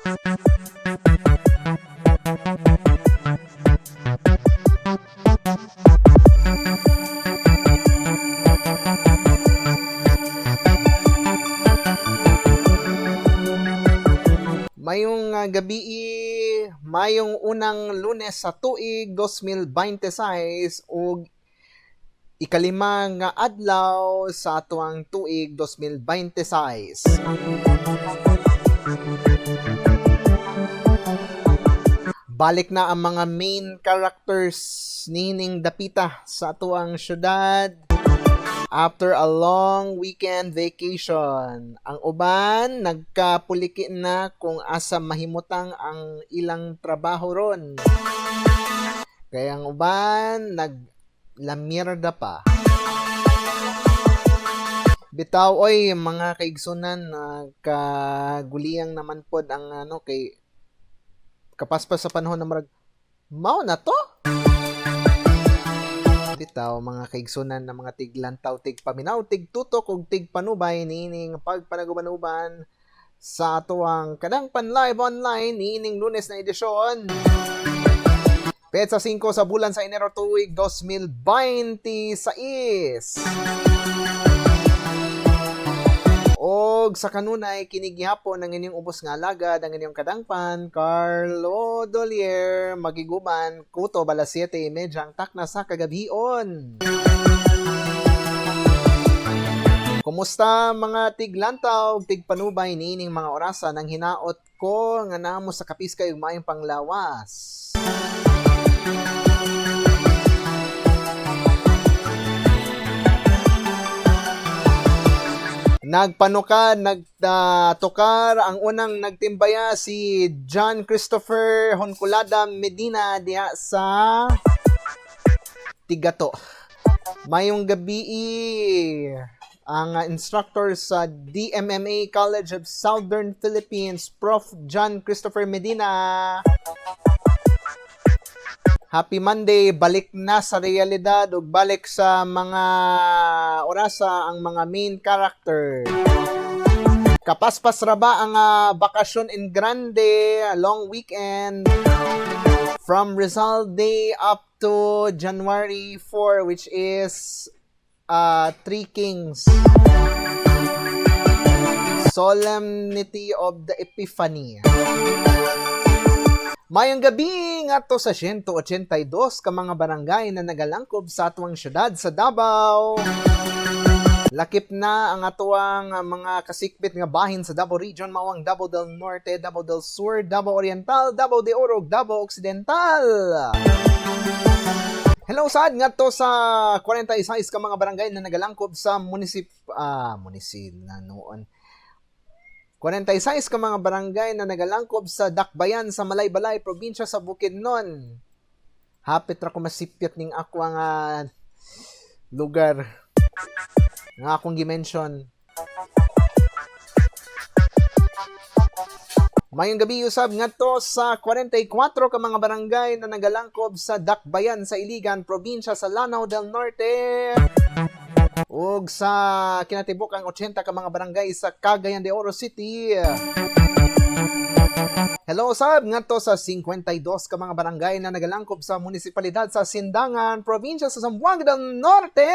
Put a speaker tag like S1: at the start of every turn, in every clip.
S1: Mayong gabi, mayong unang Lunes sa tuig 2026 ug ikalima nga adlaw sa atuang tuig 2026. Balik na ang mga main characters nining dapita sa atuang syudad after a long weekend vacation. Ang uban, nagkapuliki na kung asa mahimutang ang ilang trabaho ron. Kaya ang uban, naglamirda pa. Bitaw, oy, mga kaigsunan, nagkaguliyang naman pod ang kay kapaspas sa panahon na marag, mao na to? Bitaw, mga kaigsunan na mga tiglantaw, tigpaminaw, tigtutok ug tigpanubay nining pagpanaguban-uban sa atuang kadangpan live online nining Lunes na edisyon. Petsa 5 sa bulan sa Enero tuig 2026. Og sa kanunay kinigihapon ng inyong ubos nga alagad ang inyong kadangpan Carlo Dolier magiguban kuto balas 7:30 ang takna sa kagabion. Kumusta mga tiglantaw, tigpanubay niining mga orasa nang hinaot ko nga namo sa kapis kay mayong panglawas. Nagpanukad, nagtukar, ang unang nagtimbaya si John Christopher Honculada Medina diha sa Tigato. Mayong gabi ang instructor sa DMMA College of Southern Philippines, Prof. John Christopher Medina. Happy Monday, balik na sa realidad ug balik sa mga orasa ang mga main character. Kapaspas ra ba ang bakasyon in Grande, long weekend from Rizal Day up to January 4, which is Three Kings Solemnity of the Epiphany. Mayong gabi ngadto sa 182 ka mga barangay na nagalangkob sa atuang syudad sa Davao. Lakip na ang atuang mga kasikpit nga bahin sa Davao Region, mao ang Davao del Norte, Davao del Sur, Davao Oriental, Davao de Oro, Davao Occidental. Hello sad ngadto sa 46 ka mga barangay na nagalangkob sa munisip na noon. 46 ka mga barangay na nagalangkob sa Dakbayan sa Malaybalay, probinsya sa Bukidnon. Hapit ra ko masipyat ning ako ang lugar nga akong gimension. Mayong gabi usab ngadto sa 44 ka mga barangay na nagalangkob sa Dakbayan sa Iligan, probinsya sa Lanao del Norte. Ug sa kinatibuk ang 80 ka mga barangay sa Cagayan de Oro City. Hello sab ngadto sa 52 ka mga barangay na nagalangkob sa munisipalidad sa Sindangan, probinsya sa Zamboanga del Norte.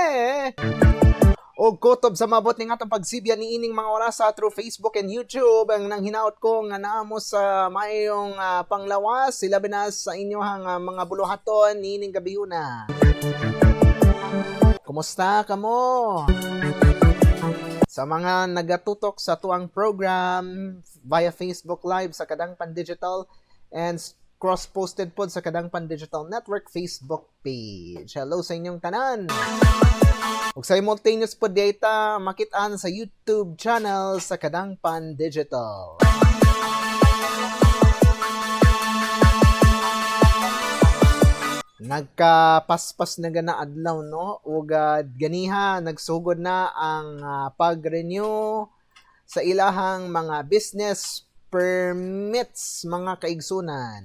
S1: Og kutob sa mabot ning atong pagsibya niining mga oras sa through Facebook and YouTube ang nang hinaot ko nga naamo sa mayong panglawas sila binas sa inyohang mga buluhaton niining gabihuna. Kumusta kamo? Sa mga nagatutok sa tuang program via Facebook Live sa Kadangpan Digital and cross-posted pod sa Kadangpan Digital Network Facebook page. Hello sa inyong tanan. Ug simultaneous pod data makit-an sa YouTube channel sa Kadangpan Digital. Nagkapaspas na gana adlaw no ug ganiha nagsugod na ang pag-renew sa ilahang mga business permits mga kaigsunan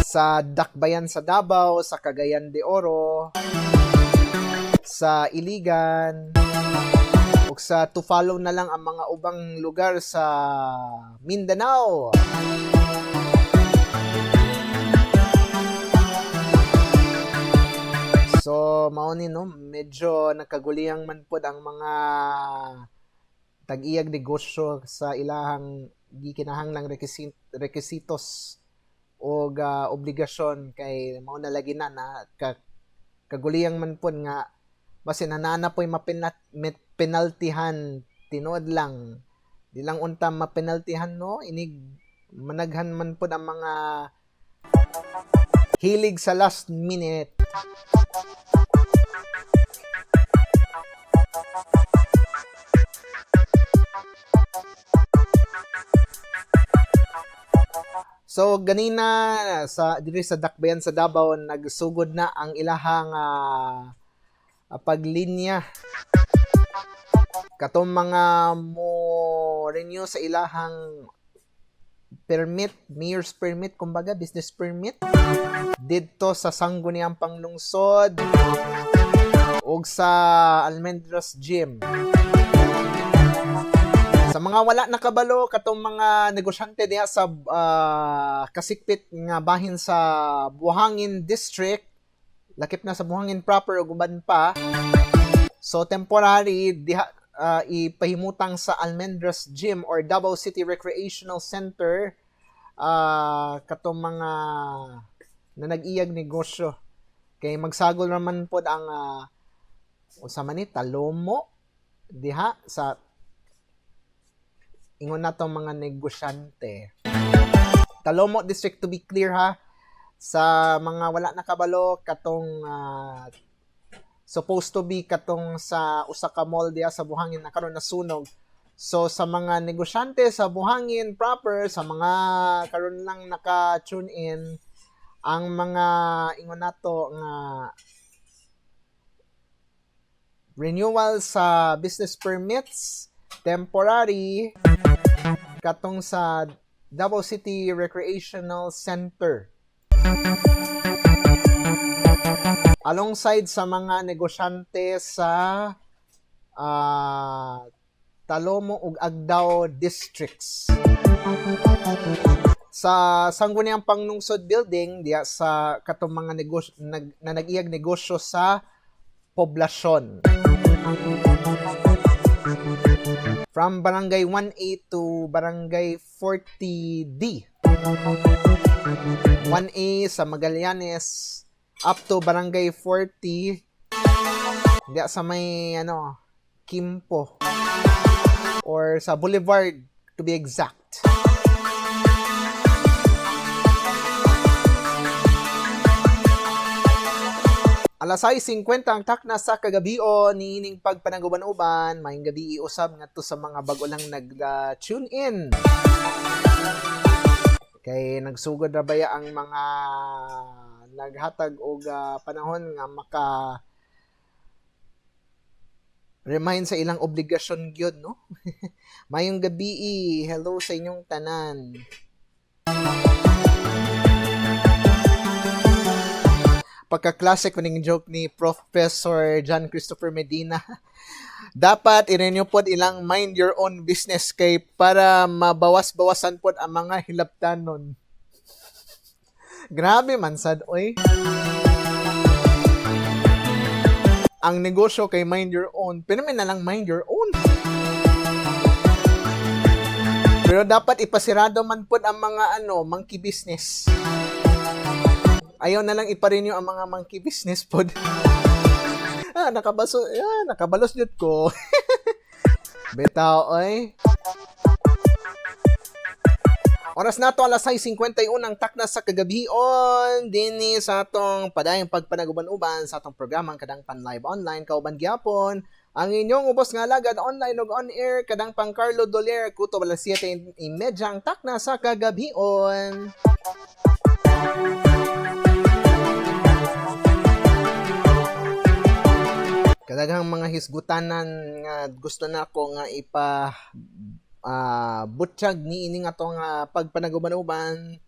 S1: sa Dakbayan sa Davao, sa Cagayan de Oro, sa Iligan, ug sa to follow na lang ang mga ubang lugar sa Mindanao. So mao ni no, medyo nakaguliyang man pod ang mga tag-iyag negosyo sa ilahang gikinahanglang requisitos o obligasyon kay mao na lagi na kaguliyang man pod nga basin nanana po'y penaltihan tinuod lang di lang unta mapenaltihan no inig managhan man pod ang mga hilig sa last minute. So ganina sa diri sa Dakbayan sa Davao nagsugod na ang ilahang paglinya katong mga mo renew sa ilahang permit, mayor's permit, kumbaga business permit didto sa Sangguniang Panglungsod ug sa Almendros Gym. Sa mga wala nakabalo katong mga negosyante diha sa kasikpit nga bahin sa Buhangin District, lakip na sa Buhangin proper ug uban pa. So temporary diha ipahimutang sa Almendros Gym or Davao City Recreational Center katong mga na nag-iyag negosyo kay magsagol naman pod ang usa man ni Talomo diha sa ingon na tong mga negosyante. Talomo District to be clear ha. Sa mga wala nakabalo katong supposed to be katong sa usa ka mall diha sa Buhangin na karon nasunog. So sa mga negosyante sa Buhangin proper, sa mga karon lang naka-tune in, ang mga ingon nato nga renewal sa business permits temporary katong sa Davao City Recreational Center. Alongside sa mga negosyante sa Talomo ug Agdao districts. Sa Sangguniang Panglungsod building diya sa katong mga negosyo na nag-iyag negosyo sa poblasyon. From Barangay 1A to Barangay 40D. 1A sa Magallanes up to Barangay 40 diya sa may Kimpo or sa Boulevard to be exact. Alas 6:50 ang takna sa kagabion niining pagpanaguban-uban. Maayong gabi usab ngadto sa mga bago lang nag-tune in. Kay nagsugod ra baya ang mga naghatag og panahon nga maka remind sa ilang obligasyon gyud no. Maayong gabi, hello sa inyong tanan. Pagka-classic maning joke ni Professor John Christopher Medina. Dapat i-renew pod ilang mind your own business kay para mabawas-bawasan pod ang mga hilabtanon. Grabe man sad oy. Ang negosyo kay mind your own, pero may na lang mind your own. Pero dapat ipasirado man pod ang mga monkey business. Ayaw na lang ipa-renew ang mga monkey business pod. Nakabalos jud ko. Betaw oy. Oras nato alas 6:51 ang takna sa kagabion dinhi sa atong padayong pagpanaguban-uban sa atong programang Kadangpan Live Online kauban gyapon ang inyong ubos nga alagad online ug on air Kadangpan Carlo Doler kuto alas 7:30 ang takna sa kagabion. Kadaghang mga hisgutanan nga gusto na ko nga butsyag ni ini nga tong pagpanaguban-uban.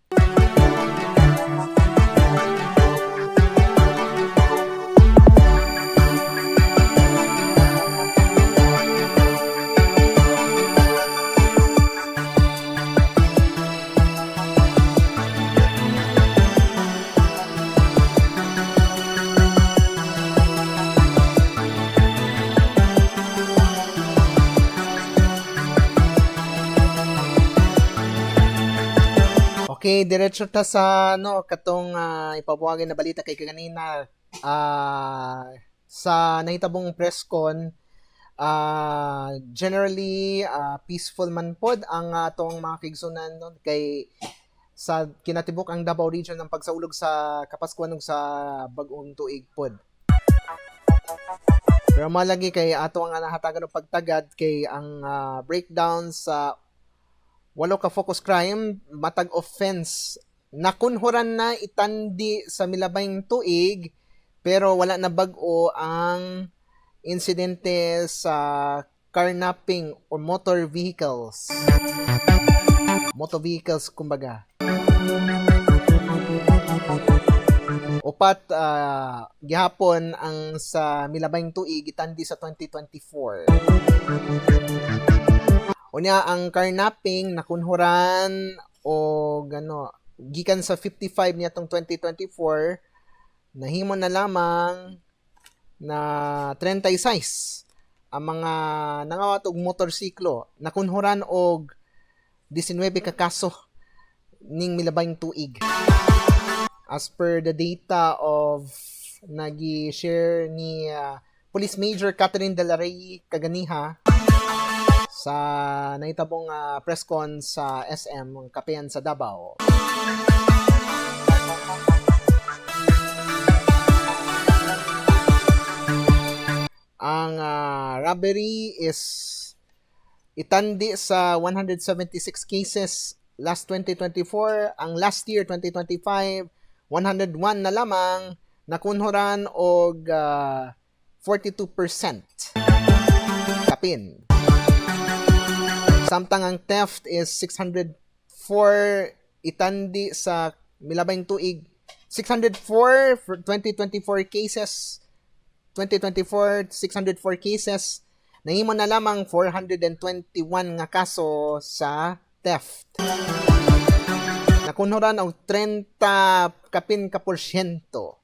S1: Okay, diretso ta sa katong ipabuhagin na balita kay kanina sa nahitabong press con. Generally peaceful man pod ang atong mga kaigsunan kay sa kinatibok ang Davao region ng pagsaulog sa Kapaskuhan ug sa bag-ong tuig pod. Pero malagi kay ato ang nahatagan og pagtagad kay ang breakdown sa 8 ka focus crime matag offense nakunhuran na itandi sa milabayng tuig pero wala na bag-o ang insidente sa carnapping or motor vehicles kumbaga. Upat gihapon ang sa milabayng tuig itandi sa 2024. Unya ang carnapping nakunhuran o gikan sa 55 niyatong 2024 nahimo na lamang na 36 ang mga nangawat og motorsiklo nakunhuran og 19 ka kaso ning milabayng tuig. As per the data of nagi-share ni Police Major Catherine De La Rey kaganiha sa nahitabong press con sa SM Kapihan sa Davao. Ang robbery is itandi sa 176 cases last 2024. Ang last year, 2025, 101 na lamang nakunhuran og 42% kapin. Samtang ang theft is 604 itandi sa milabayng tuig. 604 for 2024 cases. 2024, 604 cases. Nahimo na lamang 421 nga kaso sa theft. Nakunhuran og 30 kapin ka porsyento.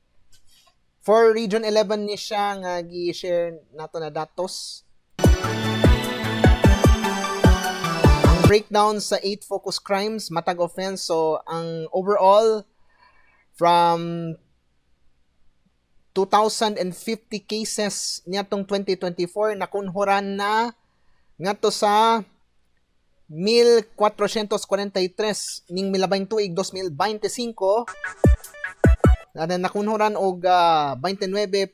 S1: For Region 11 ni siya nga gi-share nato na datos. Ang breakdown sa 8 focus crimes matag offense, so ang overall from 2,050 cases niyatong 2024 nakunhuran na ngadto sa 1,443 ning milabayng tuig 2025 na nakunhuran og 29.61%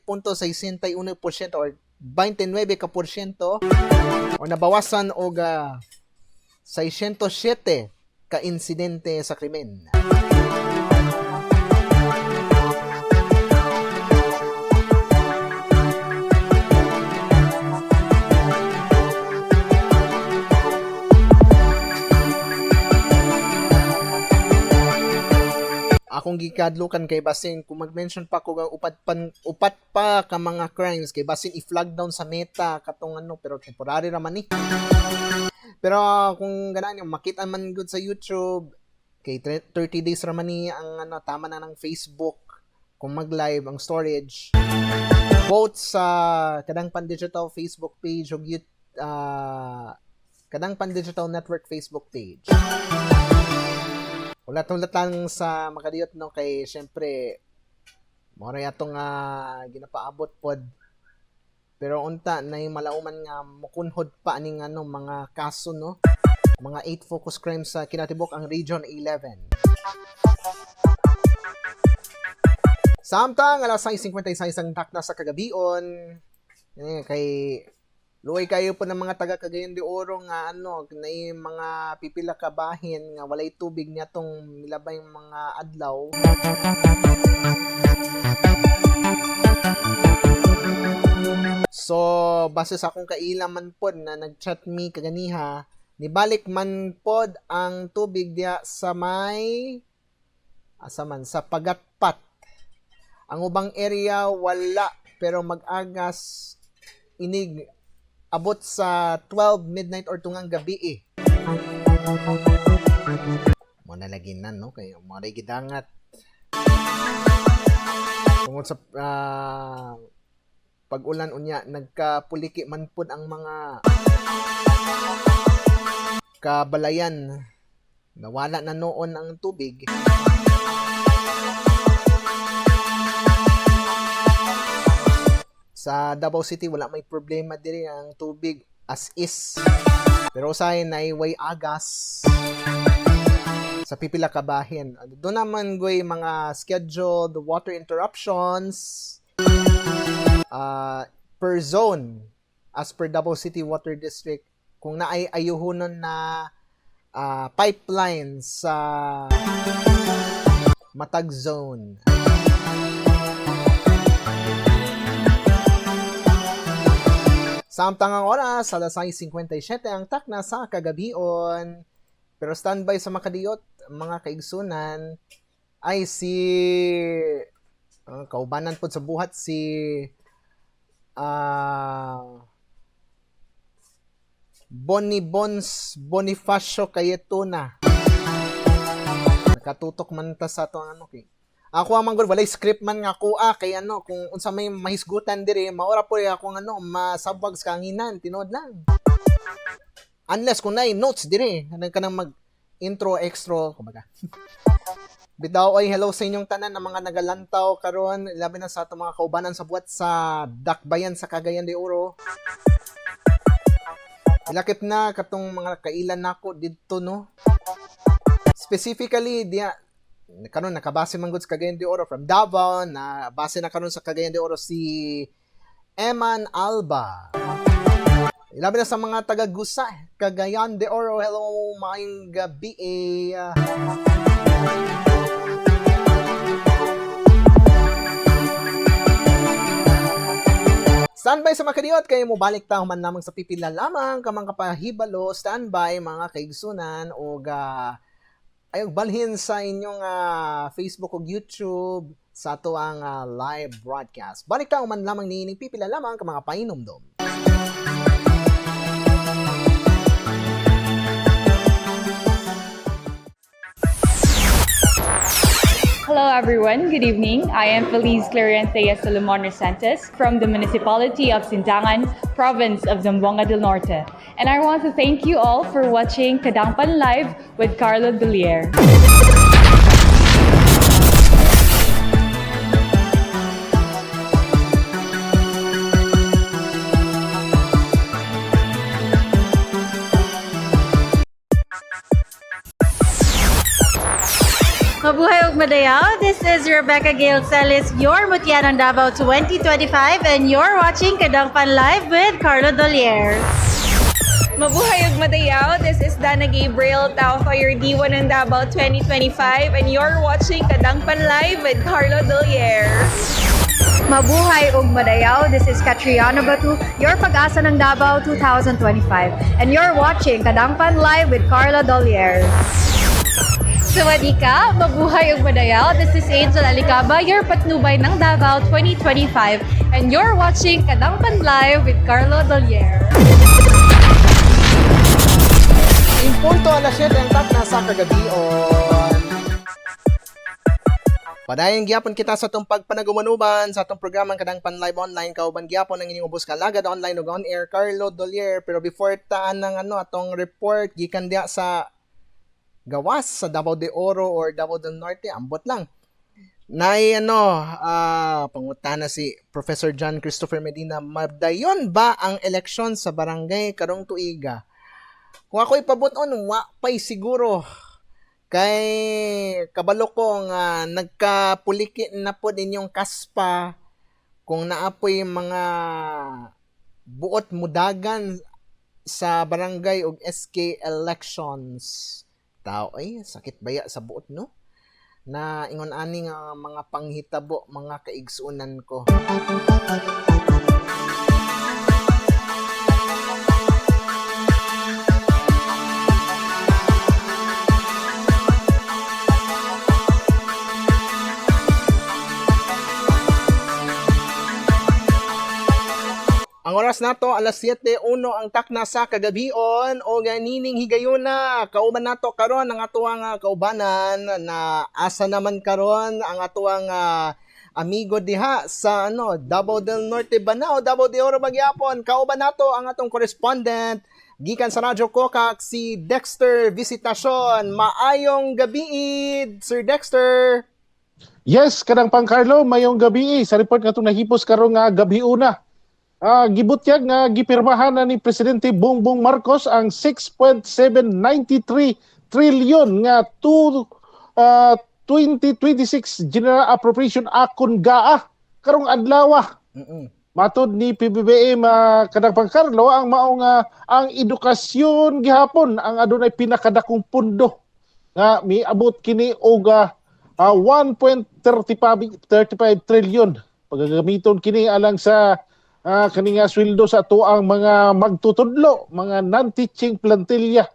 S1: or 29 ka porsyento o nabawasan og 607 ka insidente sa krimen. Akong gikadlukan kay basin kung mag-mention pa ko upat pa ka mga crimes kay basin i-flag down sa meta katong pero temporary ra man ni. Pero kung ganaan yung makita man good sa YouTube kay 30 days ra man ni ang tama na ng Facebook kung mag-live ang storage. Both sa kadang pan digital Facebook page ug kadang pan digital network Facebook page. Ulat-ulat lang sa makadiyot kay syempre mo ra atong ginapaabot pod. Pero unta na malauman nga mukunhod pa aning mga kaso mga 8 focus crimes sa kinatibok ang Region 11. Samtang alas 6:56 ang takna sa kagabion kay luoy kayo po ng mga taga Cagayan de Oro nga na mga pipila ka bahin nga walay tubig niya tong milabay mga adlaw. So base sa akong kaila man pod na nag-chat me kaganiha, nibalik man pod ang tubig diya sa may sa Pagatpat. Ang ubang area wala pero mag-agas inig abot sa 12 midnight or tungang gabi mo nalaginan kay mo ray gidangat tungod sa pag-ulan unya nagkapuliki man pud ang mga kabalayan Nawala na noon ang tubig. Sa Davao City wala may problema diri ang tubig as is. Pero usahay na way agas sa pipila ka bahin. Doon naman goy mga scheduled water interruptions per zone as per Davao City Water District. Kung naay ayuhonon na pipeline sa matag zone. Samtang ang oras, alas 6:57 ang takna sa kagabion. Pero standby sa makadiyot, mga kaigsunan, ay si kaubanan po sa buhat si Bonifacio Cayetona. Nakatutok man ta sa to ang kay. Ako ang manggol walay script man nga kay kung unsa may mahisgutan diri maura po ako masabwag sa kanginan tinod lang. Unless kung naay notes diri kanang mag intro extra kumbaga. Bitaw ay hello sa inyong tanan ng mga nagalantaw karon labi na sa ato mga kaubanan sa buhat sa Dakbayan sa Cagayan de Oro. Ilakip na katong mga kailan nako didto no. Specifically diya karon nakabase man gud sa Cagayan de Oro from Davao na base na karon sa Cagayan de Oro si Eman Alba. Ilabi na sa mga taga-Gusa, Cagayan de Oro. Hello, maayong gabi Standby sa makadiyot kayo mo balik ta man namang sa pipila lamang kamang kapahibalo standby mga kaigsunan o ayog balhin sa inyong Facebook o YouTube sa ato ang live broadcast. Balik ta man lamang ni pipila lamang kamang painomdom.
S2: Hello everyone, good evening. I am Feliz Clarientea Solomon Resantes from the Municipality of Sindangan, Province of Zamboanga del Norte. And I want to thank you all for watching Kadangpan Live with Carlo Dolier.
S3: Mabuhay ug madayaw. This is Rebecca Gail Celis, your Mutya ng Davao 2025, and you're watching Kadangpan Live with Carlo Dolier.
S4: Mabuhay ug madayaw. This is Dana Gabriel, Tao Fire D1 ng Davao 2025, and you're watching Kadangpan Live with Carlo Dolier.
S5: Mabuhay ug madayaw. This is Catriona Batu, your Pag-asa ng Davao 2025, and you're watching Kadangpan Live with Carlo Dolier.
S2: Sawadika, mabuhay ug madayaw. This is Angel Alicaba, your patnubay ng Davao 2025, and you're watching Kadangpan Live with Carlo Dolier.
S1: In punto alas 7 ang takna sa kagabion. Padayon gyapon kita sa itong pagpanagumunuban sa itong programang Kadangpan Live Online. Kauban gyapon ang inyong ubos kalagad online ug on air Carlo Dolier. Pero before taan ng atong report gikan diya sa gawas sa Davao de Oro or Davao del Norte, ambot lang. Nay pangutana si Professor John Christopher Medina, madayon ba ang eleksyon sa barangay karong tuiga? Kung ako ipabuton, wa pay siguro. Kay kabalo ko nga nagkapuliki na po inyong kaspa kung naapoy mga buot mudagan sa barangay ug SK elections. Tao ay sakit baya sa buot no na ingon ani nga mga panghitabo mga kaigsunan ko. Ang oras nato alas 7:01 ang takna sa kagabion o ganining higayuna kauban nato karon ang atuang kaubanan na asa naman karon ang atuang amigo diha sa Davao del Norte Banao, Davao de Oro Magyapon. Kauban nato ang atong correspondent Gikan sa Radyo Kokak si Dexter Visitasyon. Maayong gabi, Sir Dexter.
S6: Yes, kadang pang Carlo, mayong gabi sa report nga itong nahipos karong nga gabi una. Gibutyag nga gipirmahan na ni Presidente Bongbong Marcos ang 6.793 trilyon nga 2026 General Appropriation Act kun GAA karong adlaw. Matod ni PBBM kadang pang Carlo ang maong ang edukasyon gihapon ang adunay pinakadakong pundo nga miabot kini og 1.35 trilyon pagagamiton kini alang sa kaninga sweldo sa tuang mga magtutudlo, mga non-teaching plantilla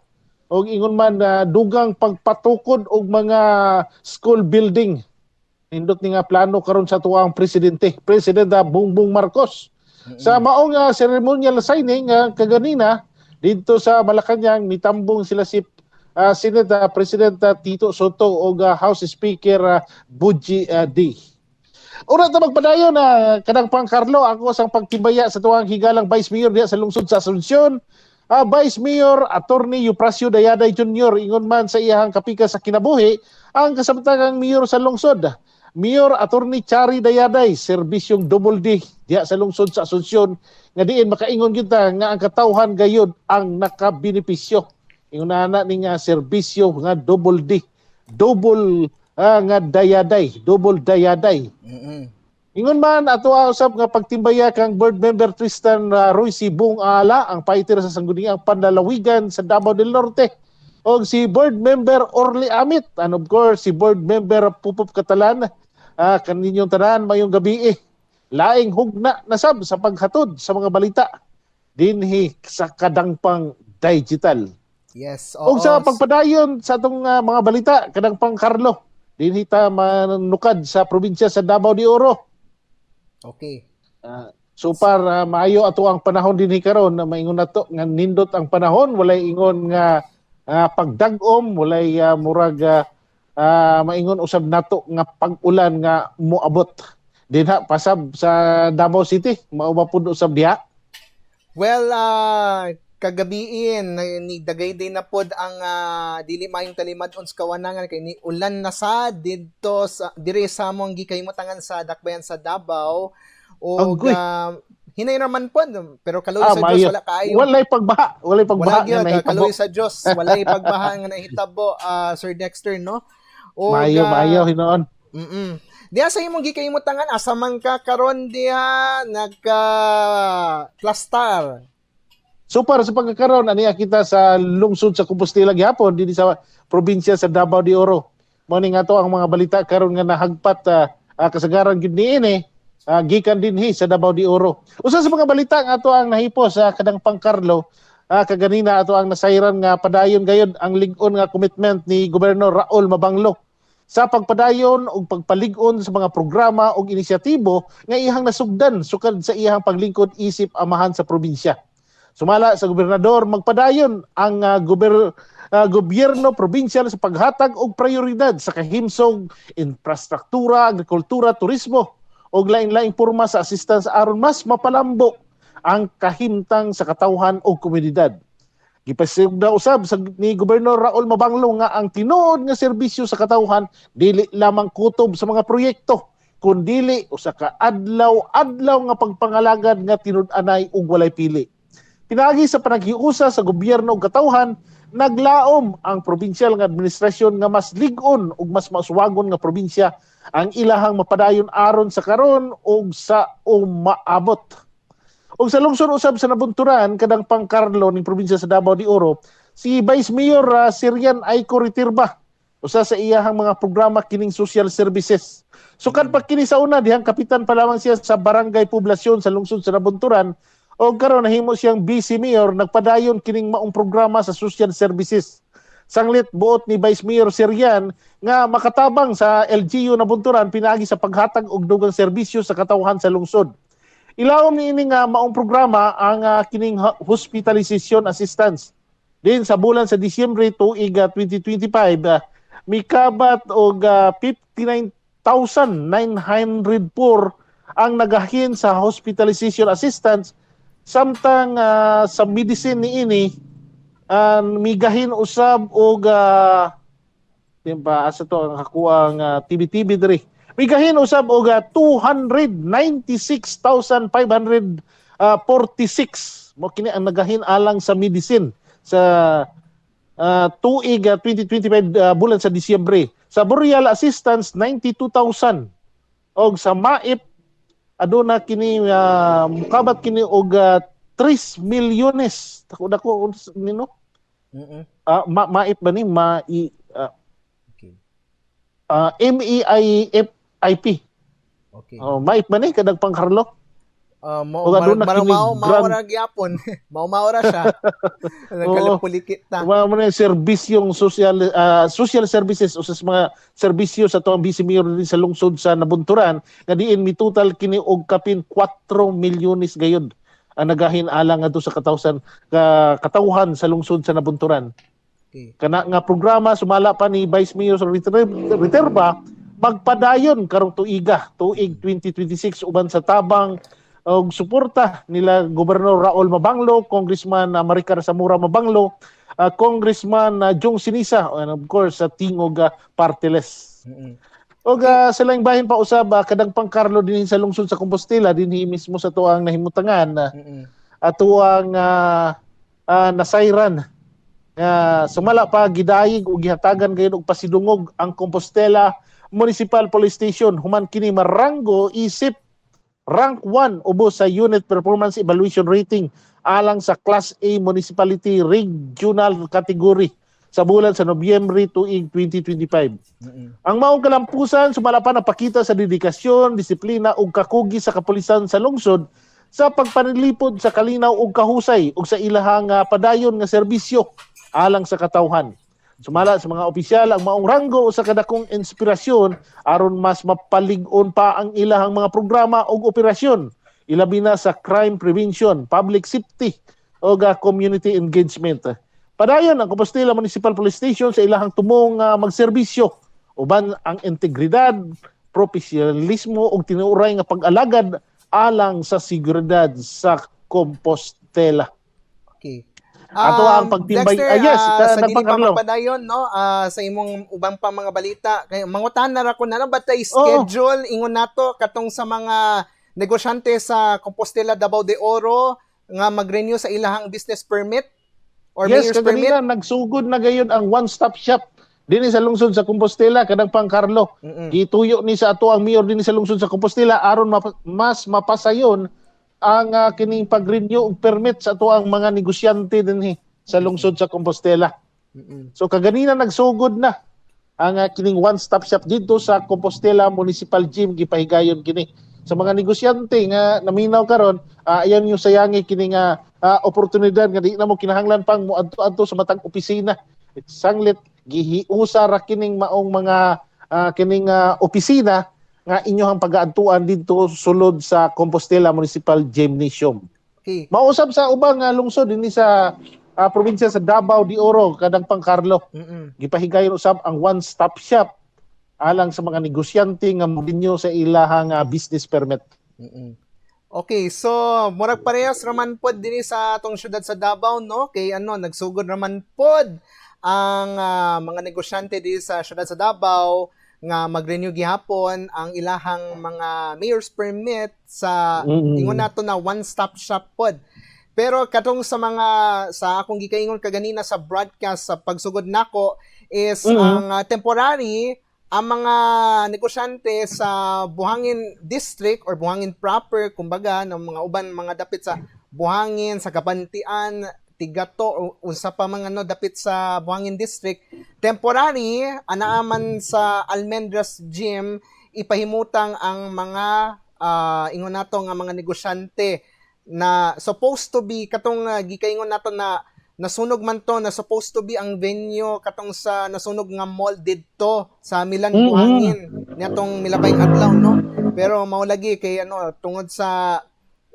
S6: o ingon man dugang pagpatukod og mga school building. Nindot ni nga plano karon sa tuang President Bongbong Marcos. Sa maong ceremonial signing kaganina dito sa Malacañang mitambong sila si Senate President Tito Soto o House Speaker Buji D. Una ta magpadayon kadang pang Carlo ako sang pagtibaya sa tuwang higalang Vice Mayor diya sa lungsod sa Asuncion. Vice Mayor Attorney Euprasio Dayaday Jr. ingon man sa iyang kapika sa kinabuhi ang kasamtangang mayor sa lungsod. Mayor Attorney Chari Dayaday serbisyong double D diya sa lungsod sa Asuncion nga diin makaingon kita nga ang katawhan gayud ang nakabenepisyo. Ingon na ning serbisyo nga double D. Double nga dayaday, double dayaday. Ingon man ato usab nga pagtimbaya kang board member Tristan Roy Sibong Ala ang fighter sa sangguniang panlalawigan sa Davao del Norte o si board member Orly Amit and of course si board member Pupup Catalan kaninyong tanan mayong gabi laing hugna nasab sa paghatod sa mga balita dinhi sa kadangpang digital.
S1: Yes.
S6: O sa pagpadayon sa atong mga balita kadangpang Carlo dinhi ta manukad sa probinsya sa Davao de Oro.
S1: Okay.
S6: So para maayo ato ang panahon dinhi karon na maingon nato nga nindot ang panahon walay ingon nga pagdag-om walay murag maingon usab nato nga pag-ulan nga moabot dinha pasab sa Davao City mao ba pud usab diha.
S1: Well, kagabiin ni dagay din na pod ang dili mayong talimad-on sa kawanangan kay ni ulan na sa didto sa dire sa among gikaymutangan sa dakbayan sa Davao o hinay naman pod pero kaluoy sa Dios wala kaayo.
S6: Walay pagbaha
S1: Wala gyud
S6: nga
S1: kaluoy sa Dios walay pagbaha nga nahitabo Sir Dexter no. O
S6: maayo hinoon.
S1: Diya sa imong gikaymutangan asa man ka karon diha nagka-cluster.
S6: So para sa pagkakaroon aniya kita sa lungsod sa Compostela gihapon dinhi sa probinsya sa Davao de Oro. Mao ni nga to ang mga balita karon nga nahagpat kasagaran gid niini gikan dinhi sa Davao de Oro. Usa sa mga balita nga ato ang nahipos sa kadang pang Carlo kaganina ato ang nasayran nga padayon gayud ang lig-on nga commitment ni Gobernador Raul Mabanglo sa pagpadayon ug pagpalig-on sa mga programa ug inisyatibo nga iyang nasugdan sukad sa iyang paglingkod isip amahan sa probinsya. Sumala sa gobernador magpadayon ang gobyerno probinsyal sa paghatag og prioridad sa kahimsog infrastruktura, agrikultura, turismo ug lain-laing porma sa assistance aron mas mapalambo ang kahimtang sa katawhan og komunidad. Gipasugda usab ni Gobernador Raul Mabanglo nga ang tinuod nga serbisyo sa katawhan dili lamang kutob sa mga proyekto kundi usa ka adlaw nga pagpangalagad nga tinud-anay ug walay pili. Pinagi sa panaghiusa sa gobyerno ug katawhan, naglaom ang probinsyal nga administrasyon nga mas lig-on ug mas maswagon nga probinsya ang ilahang mapadayon aron sa karon ug sa umaabot. Ug sa lungsod usab sa nabunturan kadang pang Carlo ning probinsya sa Davao de Oro, si Vice Mayor Sirian Aiko Ritirba usa sa iyahang mga programa kining social services. Sukad pa kini sa una dihang kapitan pa lamang siya sa barangay poblasyon sa lungsod sa nabunturan. O karon nahimo siyang vice mayor nagpadayon kining maong programa sa social services. Sanglit buot ni Vice Mayor Sirian nga makatabang sa LGU Nabunturan pinaagi sa paghatag og dugang serbisyo sa katawhan sa lungsod. Ilawom niini nga maong programa ang kining hospitalization assistance. Din sa bulan sa Disyembre tuig 2025 mikabat og 59,904 ang nagahin sa hospitalization assistance. Samtang sa medicine niini migahin usab og asa to ang hakuang TB diri. Migahin usab og 296,546 mo kini ang nagahin alang sa medicine sa tuig 2025 bulan sa Disyembre. Sa burial assistance 92,000 og sa MAIP aduna kini mukabat kini og 3 milyones. Dako nino. MAIP ba ni
S1: Okay.
S6: MEIFIP.
S1: Okay.
S6: MAIP ba ni kadag pang Carlo?
S1: Marang maura gyapon. Maura siya. Nagkalapulikit ta.
S6: Mo na serbisyong social services o sa mga serbisyo sa tuang Vice Mayor din sa lungsod sa Nabunturan nga diin mi total kini og kapin 4 milyones gayud ang nagahin alang adto sa katawhan sa lungsod sa Nabunturan.
S1: Okay.
S6: Kana nga programa sumala pa ni Vice Mayor sa Riterba magpadayon karong tuig 2026 uban sa tabang og suporta nila Gobernador Raul Mabanglo, Congressman Maricar Zamora Mabanglo, Congressman Jong Sinisa, and of course sa tingog Parteles. Og sa laing bahin pa usab kadang pang Carlo din sa lungsod sa Compostela dinhi mismo sa tuang nahimutangan ato ang nasayran sumala pa gidayig og gihatagan gayud og pasidungog ang Compostela Municipal Police Station human kini maranggo isip rank 1 ubos sa Unit Performance Evaluation Rating alang sa Class A Municipality Regional Category sa bulan sa Nobyembre tuig 2025. Ang maong kalampusan sumala pa napakita sa dedikasyon, disiplina ug kakugi sa kapulisan sa lungsod sa pagpanlipod sa kalinaw ug kahusay ug sa ilahang padayon nga serbisyo alang sa katawhan. Sumala sa mga opisyal ang maong ranggo sa kadakong inspirasyon aron mas mapalig-on pa ang ilahang mga programa ug operasyon ilabi na sa crime prevention, public safety ug community engagement. Padayon ang Compostela Municipal Police Station sa ilahang tumong magserbisyo uban ang integridad, profesionalismo ug tinuray nga pag-alagad alang sa seguridad sa Compostela.
S1: Okay.
S6: Ato ang pagtimbay.
S1: Dexter, sa dili pa
S6: Carlo.
S1: magpadayon, no? Sa imong ubang pa mga balita, kay mangutan na ra ko na ba tay schedule ingon nato katong sa mga negosyante sa Compostela Davao de Oro nga mag-renew sa ilahang business permit or mayor's permit?
S6: Yes, nagsugod na gayon ang one-stop shop dinhi sa lungsod sa Compostela kadang pang Carlo. Gituyo ni sa ato ang mayor dinhi sa lungsod sa Compostela aron mas mapasayon ang kining pag-renew og permit sa ato ang mga negosyante dinhi sa lungsod sa Compostela. So kaganina nagsugod na ang kining one-stop shop dito sa Compostela Municipal Gym gipahigayon kini sa mga negosyante nga naminaw karon. Ayan yung sayangi kining oportunidad nga di na mo kinahanglan pang moadto sa matang opisina. Sanglit gihiusa ra kining maong mga kining opisina nga inyohang pag-aadtuan dito sulod sa Compostela Municipal Gymnasium.
S1: Okay.
S6: Mausab sa ubang lungsod dinhi sa probinsya sa Davao de Oro kadang pang Carlo. Gipahigayon usab ang one-stop shop alang sa mga negosyante nga molinyo sa ilahang business permit.
S1: Okay, so murag parehas raman pod dinhi sa atong syudad sa Davao, no? Kay nagsugod raman pod ang mga negosyante dinhi sa syudad sa Davao nga mag-renew gihapon ang ilahang mga mayor's permit sa ingon nato na one-stop shop pod. Pero katong sa akong gikaingon kaganina sa broadcast sa pagsugod nako is ang temporary ang mga negosyante sa Buhangin District or Buhangin proper kumbaga ng mga uban mga dapit sa Buhangin, sa Kabantian, Tigato unsa pa mga dapit sa Buhangin District temporary anaaman sa Almendras Gym ipahimutang ang mga ingon nato nga mga negosyante na supposed to be katong gikaingon nato na nasunog man to na supposed to be ang venue katong sa nasunog nga mall didto sa Milan Buhangin niatong milabayng adlaw, no? Pero mao lagi kay tungod sa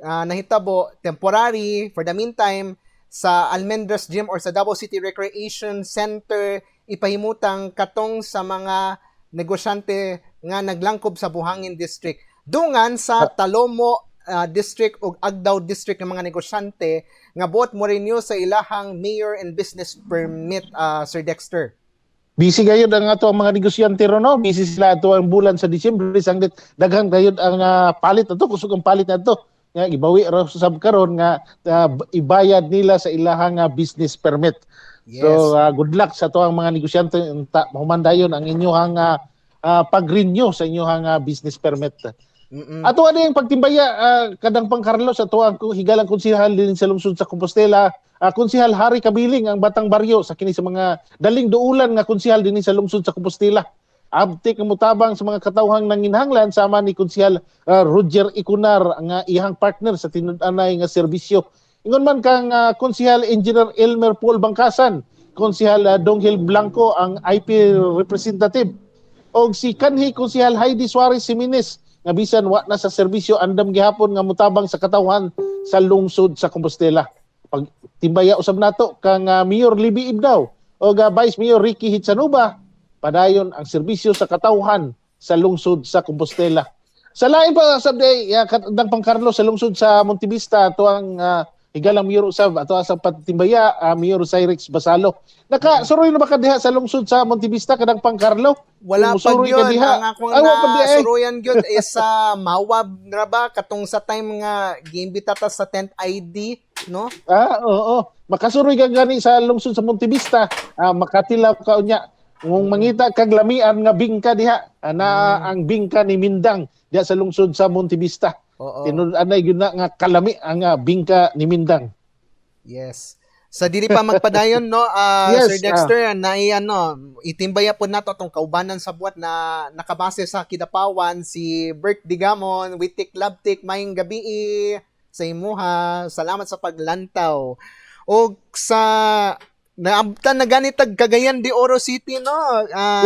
S1: nahitabo temporary for the meantime sa Almendras Gym or sa Davao City Recreation Center ipahimutang katong sa mga negosyante nga naglangkob sa Buhangin District dungan sa Talomo district o Agdao district ng mga negosyante nga buot mo renew sa ilahang mayor and business permit, Sir Dexter.
S6: Busy gayud ang ato ang mga negosyante ro no. Busy sila ato ang bulan sa Disyembre sanglit daghang gayud ang palit ato kusog ang palit ato. Nga gibawi ra sa karon nga ibayad nila sa ilahang business permit.
S1: Yes.
S6: So good luck sa ato ang mga negosyante unta mahumandayon ang inyong pag-renew sa inyong business permit. Ato ano yung pagtimbaya kadang pang Carlos ato ang higalang konsehal din sa lungsod sa Compostela, konsehal Harry Kabiling ang Batang Baryo sa kini sa mga daling duulan nga konsehal din sa lungsod sa Compostela. Abtik ang mutabang sa mga katawhang nanginhanglan sama ni konsehal Roger Icunar nga ihang partner sa tinud-anay nga serbisyo. Ingon man kang konsehal Engineer Elmer Paul Bangkasan, konsehal Donghil Blanco ang IP representative, og si kanhi konsehal Heidi Suarez Jimenez nga bisan wa na sa serbisyo andam gihapon nga mutabang sa katawhan sa lungsod sa Compostela. Pag timbaya usab nato kang Mayor Libby Ibdaw o Vice Mayor Ricky Hitsanuba, padayon ang serbisyo sa katawhan sa lungsod sa Compostela. Sa lain pa sabday kadang pang Carlos sa lungsod sa Montevista ato ang higalang Mayor usab ato sa patimbaya Mayor Cyrix Basalo. Nakasuroy na ba ka diha sa lungsod sa Montevista kadang pang Carlo?
S1: Wala pa
S6: Musuroy ka
S1: gyud
S6: diha?
S1: ang akong
S6: Ay, wa pa di, ay.
S1: suruyan gyud is sa Mawab ra ba katong sa time nga giimbita ta sa 10th ID, no?
S6: Oo. Makasuroy ka gani sa lungsod sa Montevista. Makatilaw ka unya. Kung mangita kag lamian nga bingka diha, ang bingka ni Mindang diha sa lungsod sa Montevista.
S1: Oo.
S6: Tinud-anay gyud na nga kalami ang bingka ni Mindang.
S1: Yes. Sa dili pa magpadayon no,
S6: Yes,
S1: Sir Dexter, na itimbaya po nato atong kaubanan sa buwat na nakabase sa Kidapawan si Bert Digamon, Witik Labtik, mayong gabi sa imuha. Salamat sa paglantaw. O sa naabtan na ganitag Cagayan de Oro City no.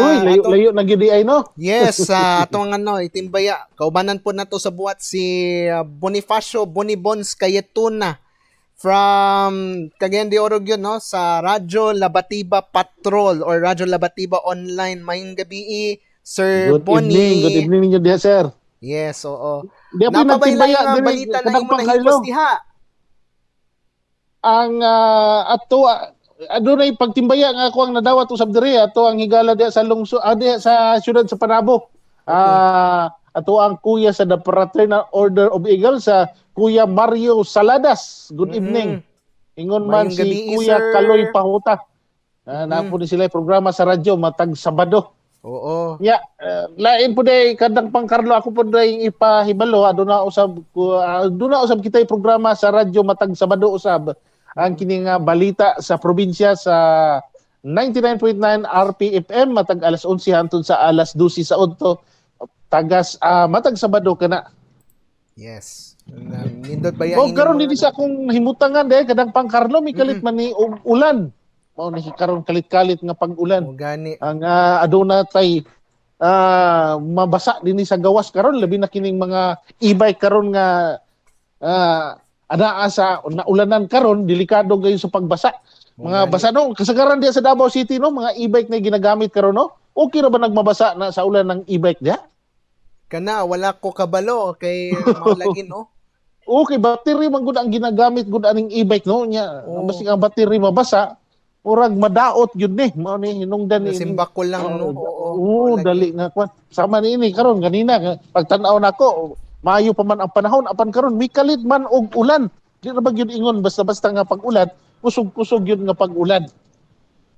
S6: Uy, layo na gyud ay no.
S1: Yes, atong itimbaya kaubanan po nato sa buwat si Bonifacio Bonibons Cayetuna from Cagayan de Oro yun, no? Sa Radyo Labatiba Patrol or Radyo Labatiba Online. Mayong gabi, Sir Bonnie.
S6: Good evening ninyo diha, sir.
S1: Yes, oo.
S6: Di ako
S1: Napabaylan
S6: nagtimbaya
S1: nga balita na
S6: kadang
S1: imo
S6: pang
S1: nahipos
S6: Carlo.
S1: diha.
S6: Ang adunay pagtimbaya nga ako ang nadawat usab diri ato ang higala diha sa lungsod diha sa syudad sa Panabo. Ato ang kuya sa The Fraternal Order of Eagles sa Kuya Mario Saladas. Good evening. Ingon man
S1: Mayong
S6: si
S1: gabi,
S6: Kuya
S1: sir.
S6: Kaloy Pahuta. Napo ni sila programa sa radyo matag Sabado.
S1: Oo.
S6: Lain po day kadang pang Carlo ako po day ipahibalo aduna usab kitay programa sa radyo matag Sabado usab ang kini nga balita sa probinsya sa 99.9 RPFM matag alas 11 hangtod sa alas 12 sa udto tagas matag Sabado kana.
S1: Yes. Nindot ba
S6: O karon dinhi sa akong himutangan day kadang pang Carlo mi kalit man ni ulan. Mao ni karon kalit-kalit nga pag-ulan.
S1: O gani.
S6: Ang aduna tay mabasa dinhi sa gawas karon labi na kining mga e-bike karon nga anaa sa naulanan karon delikado gayon sa pagbasa. Mga basa no kasagaran diya sa Davao City no mga e-bike na ginagamit karon no. Okay ra ba nagmabasa na sa ulan ng e-bike diya?
S1: Kana wala ko kabalo kay maulagin no.
S6: Okay, battery man gud ang ginagamit gud aning e-bike no nya. Basta ang battery mabasa urag madaot gyud ni mao ni hinungdan ni
S1: Nasimbak ko lang no.
S6: Oo, dali nga kwan. Sama ni ini karon ganina pagtan-aw nako maayo pa man ang panahon apan karon mikalit man og ulan. Di na ba gyud ingon basta-basta nga pag-ulan, kusog-kusog gyud nga pag-ulan.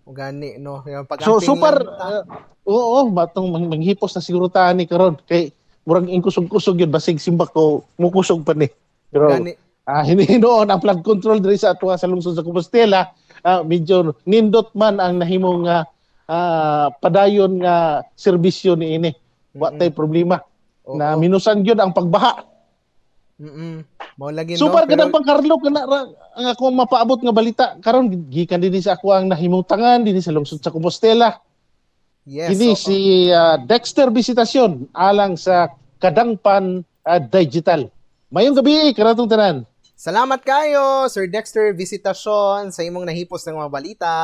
S1: O gani no. Yung
S6: So
S1: pag-amping
S6: super
S1: lang ta.
S6: oo, batong manghipos na siguro ta ni karon kay murag inkusog-kusog gyud basig simbak ko mukusog pa ni. Pero
S1: Gani.
S6: hinihinoon ang flood control diri sa atua sa lungsod sa Compostela. Medyo nindot man ang nahimong padayon nga serbisyo ni ini. Wa tay problema. Na minusan gyud ang pagbaha.
S1: Mao lagi
S6: Super
S1: no.
S6: kadang pang Carlo kana ang ako mapaabot nga balita karon gikan dinhi sa ako ang nahimutangan dinhi sa lungsod sa Compostela.
S1: Yes.
S6: Kini si Dexter Visitasyon alang sa Kadangpan Digital. Mayong gabi kanatong tanan.
S1: Salamat kayo, Sir Dexter Visitasyon, sa imong nahipos ng mga balita.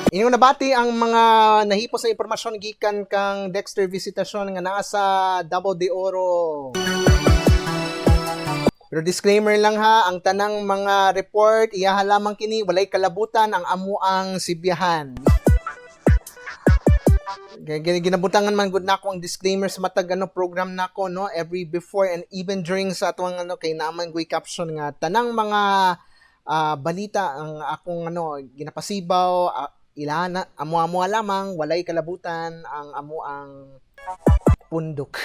S1: Inyong nabati ang mga nahipos sa impormasyon gikan kang Dexter Visitasyon nga naa sa Davao de Oro. Pero disclaimer lang ha, ang tanang mga report, iyaha lamang kini, walay kalabutan ang amuang sibiyahan. Ginabutangan man gud nako ang disclaimer sa matag program nako no, every before and even during sa atong kay naaman guy caption nga tanang mga balita ang akong ginapasibaw, ilana amo lamang, walay kalabutan ang amuang pundok.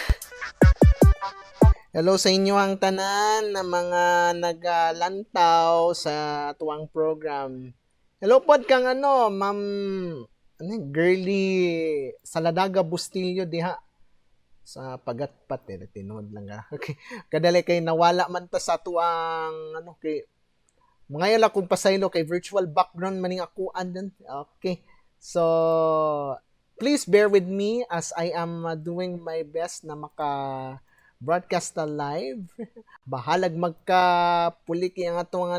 S1: Hello sa inyo ang tanan na mga nagalantaw sa tuwang program. Hello pod kang Ma'am Girly Saladaga Bustillo diha sa Pagatpat tinod lang ka. Okay. Kadali kay nawala man ta sa tuang kay mga yala kung pasaylo kay virtual background maning ako andun. Okay. So please bear with me as I am doing my best na broadcast na live. Bahalag magka-puliki ang atong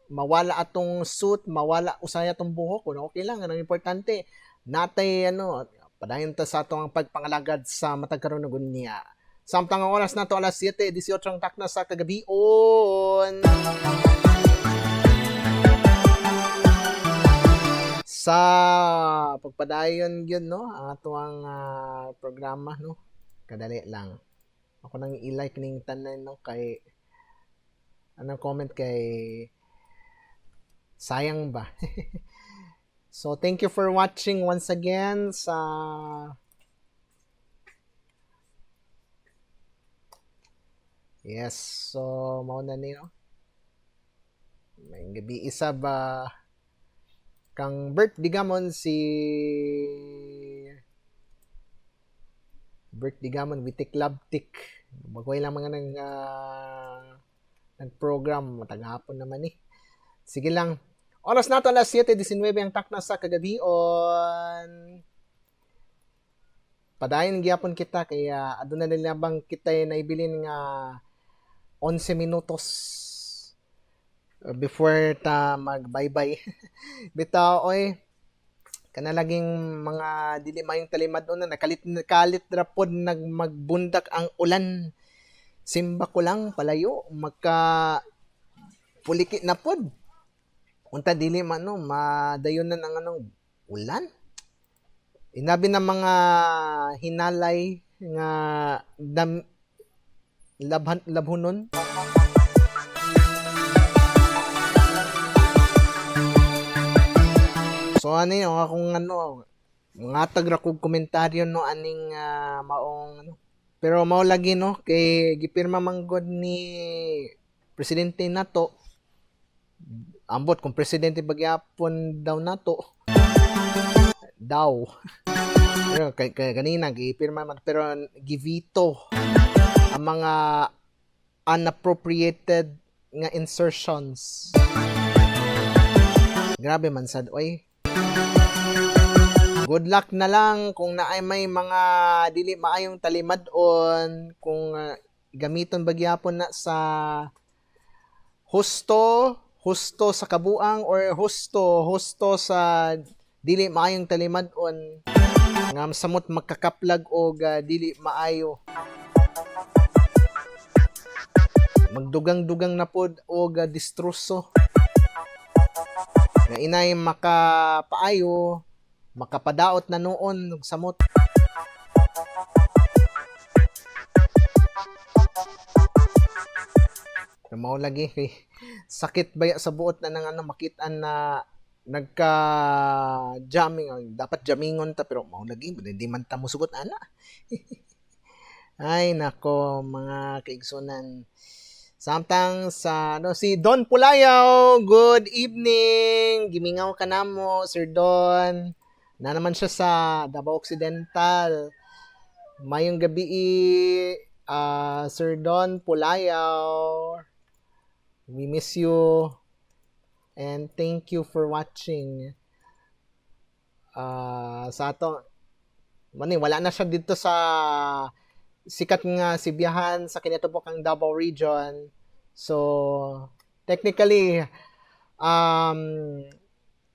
S1: mawala atong suit, mawala usaya atong buhok. Kung okay lang, ang importante, natay padayon ta sa atong pagpangalagad sa matag karon ug niya. Samtang ang oras nato alas 7:18 ang takna sa kagabion. Sa pagpadayon yun ang atong programa kadali lang. Ako nang i-like ning tanan kay anong comment kay sayang ba. So thank you for watching once again sa yes, so mao na ni may gabi isa ba kang birthday gamon birthday gamon Witik Labtik. Bagoy lang mga nag-program matagapon naman Sige lang. Oras nato alas 7:19 ang takna sa kagabion. Padayon gyapon kita kaya aduna nila bang kita naibilin nga 11 minutos before ta mag-bye-bye. Bitaw kanalaging mga dili mayong talimad na nakalit rapod magbundak ang ulan. Simba ko lang palayo puliki na pod. Unta dili man madayonan ang ulan. Inabi na mga hinalay nga labhunon. So akong mga tagra kog komentaryo aning maong pero mao lagi kay gipirma man god ni presidente nato. Ambot kung presidente bagyapon daw nato. Pero kay kanina gipirma man pero givito ang mga unappropriated nga insertions. Grabe man sad Good luck na lang kung naay may mga dili maayong talimadon kung gamiton bagyapon na sa husto sa kabuang or husto sa dili maayong talimadon nga samot magkakaplag o dili maayo. Magdugang-dugang na pod o distroso. Nga inay makapaayo, makapadaot na noon ng samot. Mao lagi kay sakit baya sa buot na nang makitaan na nagka-jamming. Dapat jammingon ta pero mao lagi hindi man ta mosugot ana. Ay nako mga kaigsunan. Samtang sa si Don Pulayaw, good evening. Gimingaw ka namo Sir Don. Na naman siya sa Davao Occidental. Mayong gabi Sir Don Pulayaw. We miss you and thank you for watching. Sa ato wala na siya dito sa sikat nga sibiyahan sa kinatubokang Davao region. So technically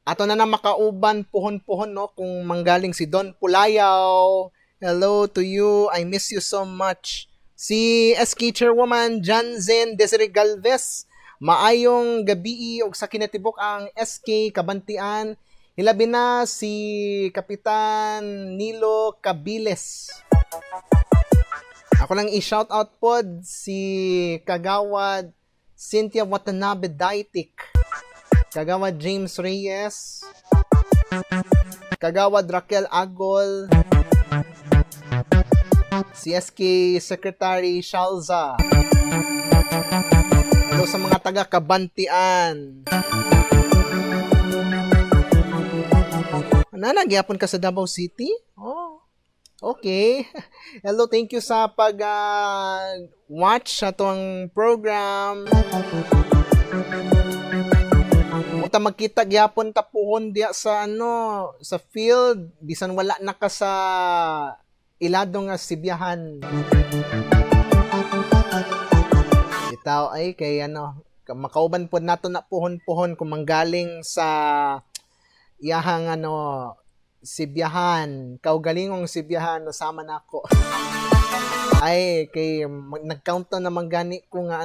S1: Ato na makauban puhon-puhon no kung manggaling si Don Pulayaw. Hello to you. I miss you so much. Si SK Chairwoman Janzen Desiree Galvez. Maayong gabi og sa kinatibok ang SK Kabantian. Hilabi na si Kapitan Nilo Cabiles. Ako lang i-shoutout pod si Kagawad Cynthia Watanabe Daitik. Kagawad James Reyes, Kagawad Raquel Agol, CSK Secretary Shalza. Hello sa mga taga Kabantian. Nagyapon ka sa Davao City? Oh, okay. Hello, thank you sa pag-watch sa itong program. Munta magkita gyapon tapuhon diya sa sa field bisan wala na ka sa ilado nga Sibiyahan. Bitaw ay kay makauban pod nato na puhon-puhon kung manggaling sa iyahang Sibiyahan. Kaugalingong Sibiyahan nasama nako. Ay kay nag-count na naman gani ko nga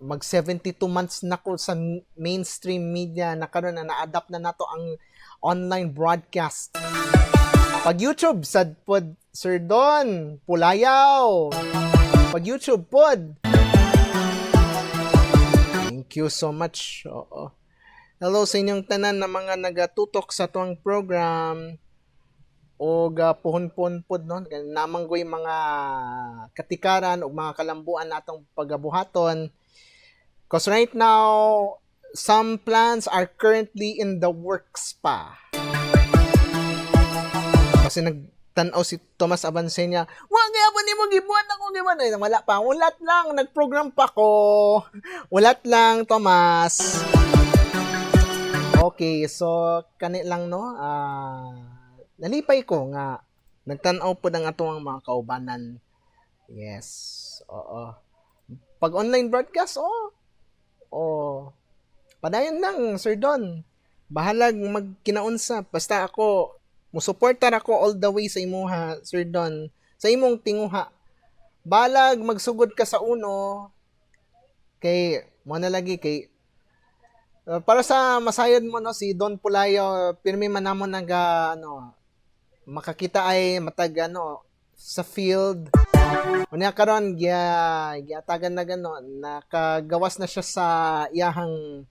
S1: mag 72 months na ko sa mainstream media na karon na na-adapt na nato ang online broadcast. Pag YouTube sad pod Sir Don Pulayaw. Pag YouTube pod. Thank you so much. Oo. Hello sa inyong tanan na mga nagatutok sa tuwang program o puhon-puhon pod no namanggoy mga katikaran o mga kalambuan natong pagabuhaton. Because right now, some plans are currently in the works pa. Kasi nagtanaw si Thomas Abansenia, wag nga ba ni mo gibuhat ako gibuhat? Wala pa, ulat lang, nagprogram pa ko. Ulat lang, Thomas. Okay, so kani lang no, nalipay ko nga, nagtanaw po ng atong mga kaubanan. Yes, oo. Pag online broadcast, padayon lang, Sir Don. Bahalag magkinaunsa. Basta ako, musuportar ako all the way sa imuha, Sir Don. Sa imong tinguha. Bahalag magsugod ka sa uno. Kay, mo na lagi, kay, para sa masayod mo, no, si Don Pulayo, pirmi man namon makakita ay matag, sa field. Unya karon giatagan na nakagawas na siya sa iyahang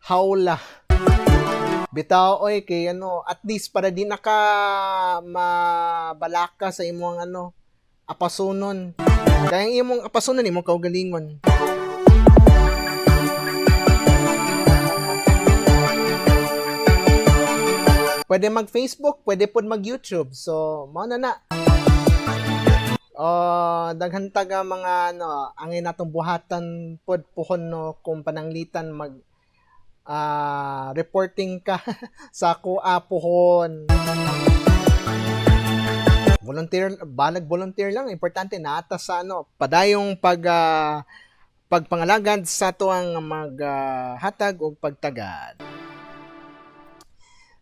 S1: hawla. Bitaw oy kay at least para di naka mabalaka sa imong apasunon. Kaya imong apasunon imong kaugalingon. Pwede mag-Facebook, pwede pod mag-YouTube. So, mao na. Daghan taga mga angin natong buhatan pod puhon no kung pananglitan mag reporting ka sa kuha puhon. Volunteer lang, importante na ata sa padayong pagpangalagad sa tuang maghatag o pagtagad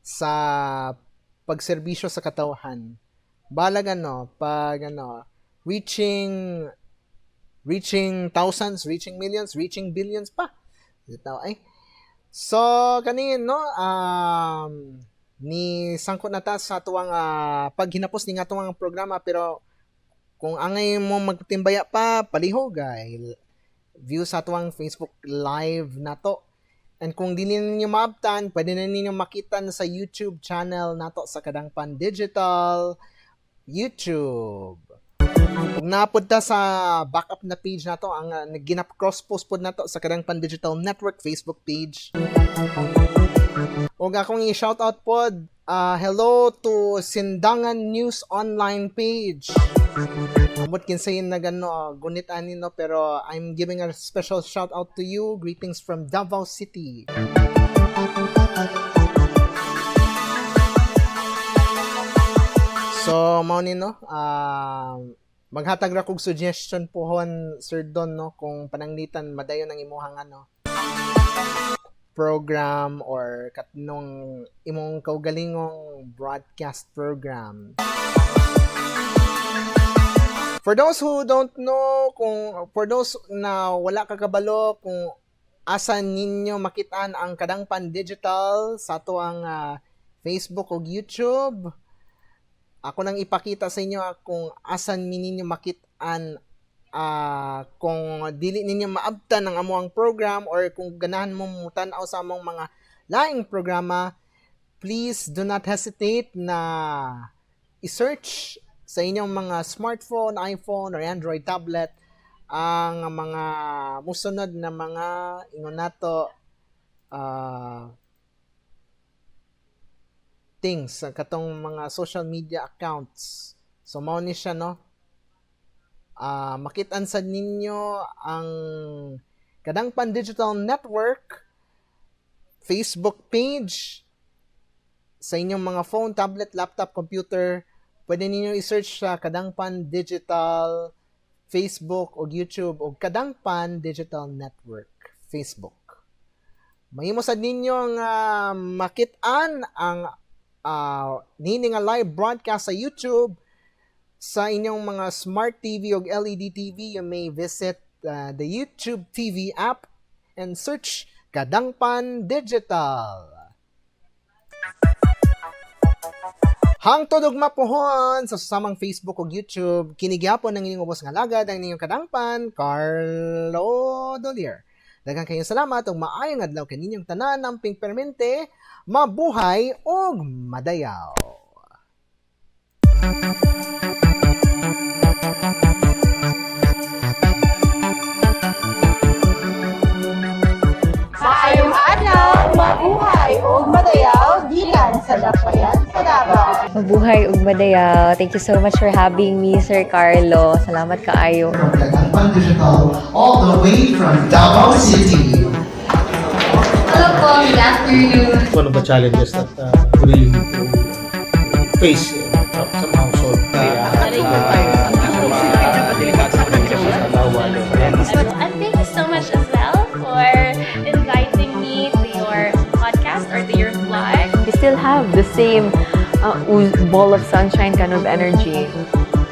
S1: sa pagserbisyo sa katawhan. Balag reaching thousands, reaching millions, reaching billions pa. So kanin ni sangkot na ta sa tuwang paghinapos ni nga tuwang programa, pero kung angay mo magtimbaya pa palihog view sa tuwang Facebook live nato. And kung di ninyo maabtan, pwede na ninyo makita sa YouTube channel nato sa Kadangpan Digital YouTube. Kung napunta sa backup na page nato, ang cross-post po nato sa Kadangpan Digital Network Facebook page. O akong i-shoutout po, hello to Sindangan News Online page. Amot kinsayin na gunit anino, pero I'm giving a special shoutout to you. Greetings from Davao City. So, mao ni maghatag ra kog suggestion pohon Sir Don kung pananglitan madayon ang imuhang program or katnong imong kaugalingong broadcast program. For those who don't know, for those na wala kakabalo kung asan ninyo makitaan ang Kadangpan Digital sa ato ang Facebook o YouTube, ako nang ipakita sa inyo kung asan ninyo makitaan kung dili ninyo maabtan ang amuang program or kung ganahan mo mutanaw sa among mga laing programa, please do not hesitate na i-search sa inyong mga smartphone, iPhone, or Android tablet ang mga musunod na mga ingon nato things katong mga social media accounts. So mao ni siya, no? Makitaan sa ninyo ang Kadangpan Digital Network Facebook page sa inyong mga phone, tablet, laptop, computer. Pwede ninyo i-search sa Kadangpan Digital Facebook o YouTube o Kadangpan Digital Network Facebook. Mahimo sad ninyo nga makitaan ang nining nga live broadcast sa YouTube. Sa inyong mga smart TV o LED TV, you may visit the YouTube TV app and search Kadangpan Digital. Hangtod og mapuhon sa susamang Facebook o YouTube, kinigyapon ng inyong ubos nga lagad ang inyong Kadangpan, Carlo Dolier. Daghang kayong salamat ug maayong adlaw kaninyong tanan amping permente, mabuhay ug madayaw.
S3: Maayong adlaw, mabuhay ug madayaw gikan sa Dakbayan sa Davao.
S7: Mabuhay ug madayaw. Thank you so much for having me, Sir Carlo. Salamat kaayo.
S1: From Kadangpan Digital, all the way from Davao City.
S2: Hello po, good afternoon.
S6: One of the challenges that we really need to face somehow solve.
S8: And thank you so much as well for inviting me to your podcast or to your vlog.
S7: You still have the same ball of sunshine kind of energy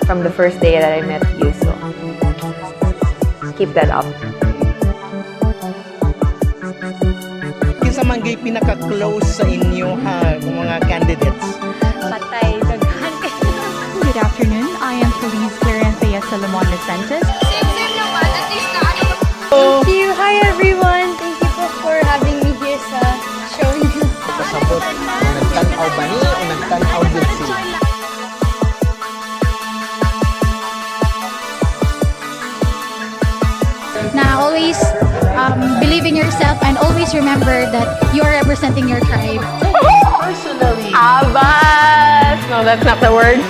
S7: from the first day that I met you. So keep that up.
S1: Kinsa man gay pinaka-close sa inyo ha, mga candidates?
S8: Patay, daghan kayo.
S2: Good afternoon. I am Feliz Clarencia Salomon Santos.
S5: Thank you. Hi everyone. Thank you for having me here sa show niyo.
S1: Pasabot, nagtanaw ba ni o nagtanaw din sila?
S9: Na always believe in yourself and always remember that you are representing your tribe.
S7: Abas! No, that's not the word.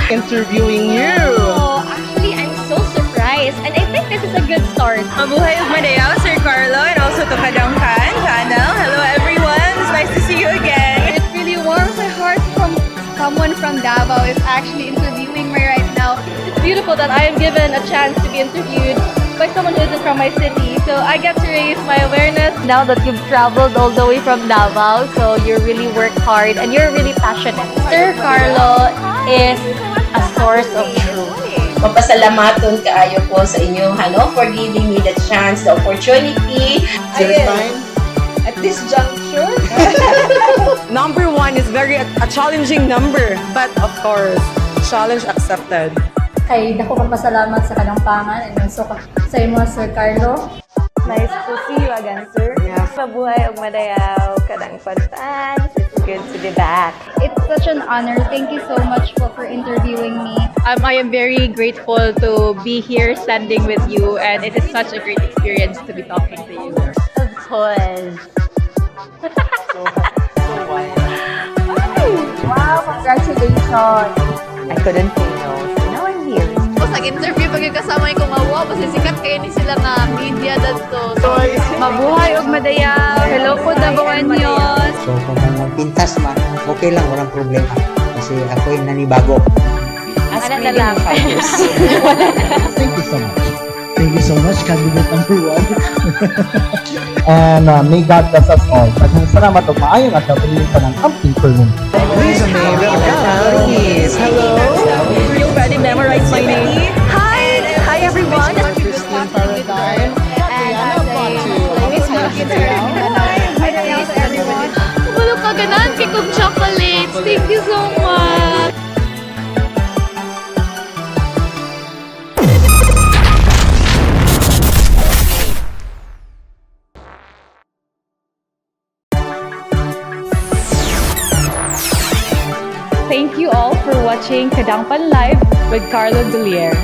S1: Interviewing you!
S8: Oh, actually, I'm so surprised. And I think this is a good start.
S4: Mabuhay ug madayaw, Sir Carlo, and also to Kadangpan channel. Hello everyone, it's nice to see you again.
S5: It really warms my heart from someone from Davao is actually interviewing me right now. It's beautiful that I am given a chance to be interviewed by someone who isn't from my city. So I get to raise my awareness.
S7: Now that you've traveled all the way from Davao, so you really work hard and you're really passionate.
S9: Sir Carlo is a source of truth.
S10: Mapasalamaton kaayo ko sa inyo, for giving me the chance, the opportunity.
S4: At this juncture,
S11: Number 1 is a challenging number, but of course, challenge accepted.
S9: Kay dako kang pasalamat sa Kadampangan and also sa imo, Sir Carlo.
S7: Nice to see you again, sir. Yes. Mabuhay ug madayaw. Kadangpan. It's good to be back.
S9: It's such an honor. Thank you so much for interviewing me.
S2: I am very grateful to be here standing with you, and it is such a great experience to be talking to you.
S7: Of course.
S9: Wow, congratulations.
S7: I couldn't say no. So now I'm here.
S5: Pag-interview pagkakasama yung kumawa kasi sikat kayo ni sila nga media dato. So,
S2: Mabuhay ug madayaw. Hello po, Davaoeños.
S12: So kung pintas man, okay lang, walang problema. Kasi ako yung nanibago.
S7: Ano na lang?
S12: Thank you so much. Thank
S13: Thank you so much, candidate number 1.
S14: And may God bless us all. Daghang salamat ug maayong adlaw sa ng camping permit.
S11: Please, Ruiz. Hello. You already memorized my name. Hi. Hi, everyone.
S1: Christine Paradigm, Rihanna Batu.
S5: Kumalo ka ganan, cake of chocolates. Thank you so much.
S2: Thank you all for watching Kadangpan Live with Carlo Villier.